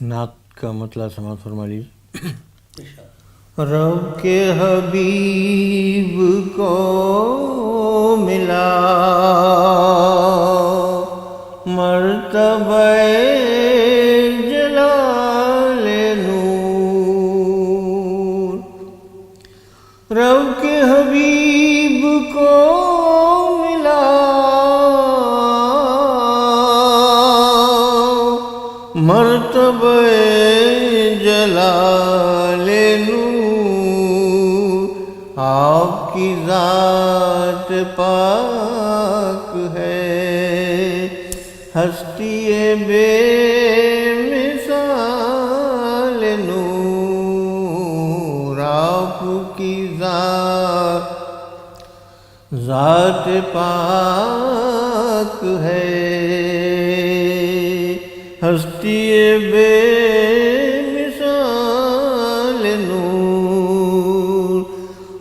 نعت کا مطلب سماعت فرما لیجیے۔ رب کے حبیب کو ملا مرتبہ جلال نور، رب کے حبیب کو ملا مرتبہ جلال نور، آپ کی ذات پاک ہے، ہستی بے مثال نور، آپ کی ذات پاک ہے، ہستی بے مثال نور،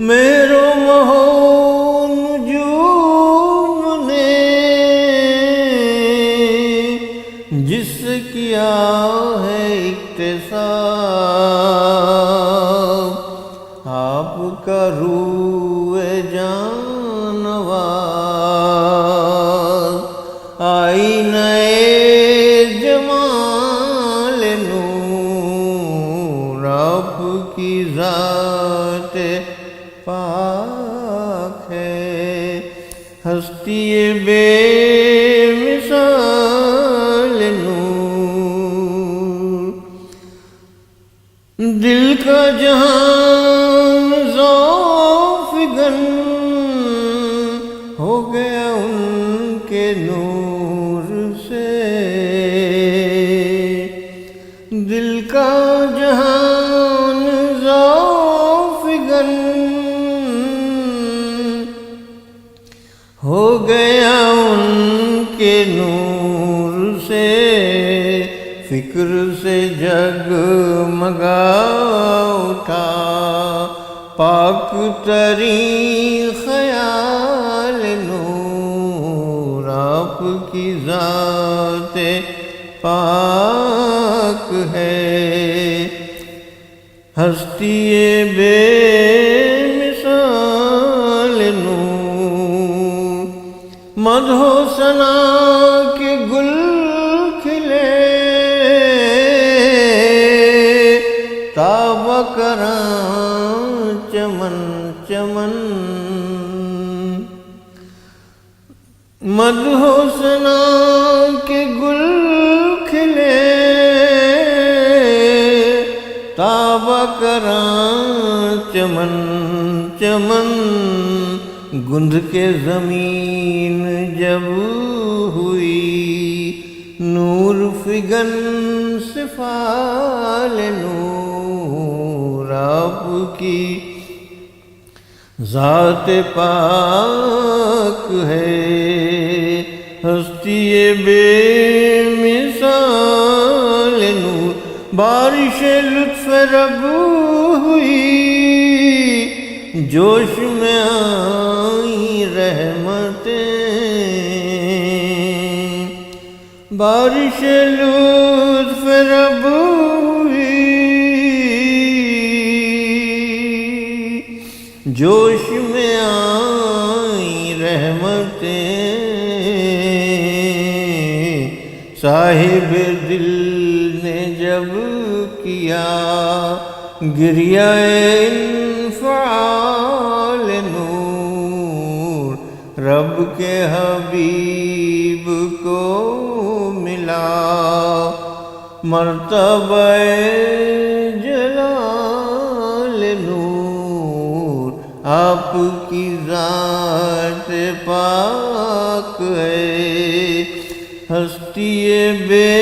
میرو مہو نجوم نے جس کیا ہے اکتساب، آپ کا روح جانواز، آئینہ جمال نور، آپ کی ذات پاک ہے، ہستی بے مثال نور، دل کا جہان ذوفگن ہو گیا ان کے نور سے، دل کا جہان ذوفگن ہو گیا ان کے نور سے، فکر سے جگمگا اٹھا پاک ترین خیال نور، آپ کی ذات پاک ہے، ہستی بے مثال نور، مدح و ثنا کے گل کھلے تاب کراں چمن چمن، مدح و ثنا کے گل کھلے تاب کراں چمن چمن، گند کے زمین جب ہوئی نور فگن صفال نور، آپ کی ذات پاک ہے، ہستی بے مثال نور، بارش لطف رب ہوئی جوش میں آئی رحمتیں، بارش لطف رب ہوئی جوش میں آئی رحمتیں، صاحب دل نے جب کیا گریہ انفعال نور، رب کے حبیب کو ملا مرتبہ جلال نور، آپ کی ذات پاک ہے، ہستی بے